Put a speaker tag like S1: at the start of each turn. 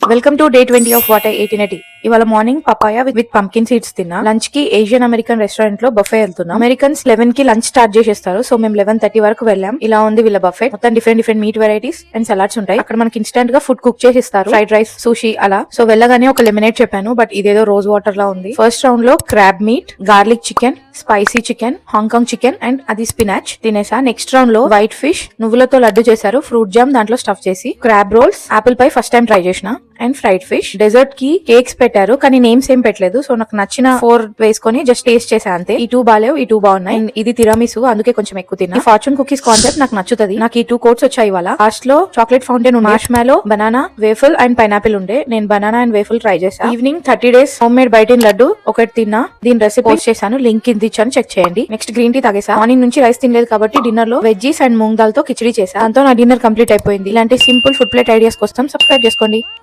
S1: Welcome to day 20 of what I ate in a day. ఇవాళ morning papaya with pumpkin seeds తిన్నా. Lunch కి Asian American restaurant లో buffet వెళ్తున్నాం. Americans 11 కి lunch start చేసేస్తారు. So మేము 11:30 వరకు వెళ్ళాం. ఇలా ఉంది వీళ్ళ బఫే. మొత్తం different meet varieties and salads ఉంటాయి. అక్కడ మనకి ఇన్స్టెంట్ గా ఫుడ్ కుక్ చేసి ఇస్తారు. ఫ్రైడ్ రైస్, సుషి అలా. సో వెళ్ళగానే ఒక లెమనేట్ చెప్పాను, బట్ ఇదేదో రోజ్ వాటర్ లా ఉంది. ఫస్ట్ రౌండ్ లో crab meat, garlic chicken, spicy chicken, Hong Kong chicken and అది స్పినాచ్ తినేసా. నెక్స్ట్ రౌండ్ లో వైట్ ఫిష్, నువ్వులతో లడ్డు చేశారు, ఫ్రూట్ జామ్ దాంట్లో స్టఫ్ చేసి. Crab rolls, apple pie first time try చేసిన అండ్ ఫ్రైడ్ ఫిష్. డెజర్ట్ కి కేక్స్ పెట్టారు కానీ నేమ్స్ ఏం పెట్టలేదు. సో నాకు నచ్చిన 4 వేసుకొని జస్ట్ టేస్ట్ చేసా అంతే. ఈ 2 బాలేవు, ఈ 2 బాగున్నాయి. ఇది తిరామిసు, అందుకే కొంచెం ఎక్కువ తిన్నా. ఫార్చ్యూన్ కుకీస్ కాన్సెప్ట్ నాకు నచ్చుతుంది. నాకు ఈ 2 కోట్స్ వచ్చాయి ఇవాళ. లాస్ట్ లో chocolate fountain, marshmallow, banana, waffle and pineapple ఉండే. నేను బనానా అండ్ వేఫల్ ట్రై చేసా. ఈవినింగ్ 30 days హోమ్ మేడ్ బైటిన్ లడ్డు ఒకటి తిన్నా. దీని రెసిపీ పోస్ట్ చేశాను, లింక్ కింద ఇచ్చాను, చెక్ చేయండి. నెక్స్ట్ గ్రీన్ టీ తాగేసా. మార్నింగ్ నుంచి రైస్ తినలేదు కాబట్టి డిన్నర్ లో వెజ్జీస్ అండ్ మూంగ్ దాల్ తో కిచడీ చేసా. దాంతో నా డిన్నర్ కంప్లీట్ అయిపోయింది. ఇలాంటి సింపుల్ ఫుడ్ ప్లేట్ ఐడియాస్ కోసం సబ్స్క్రైబ్ చేసుకోండి.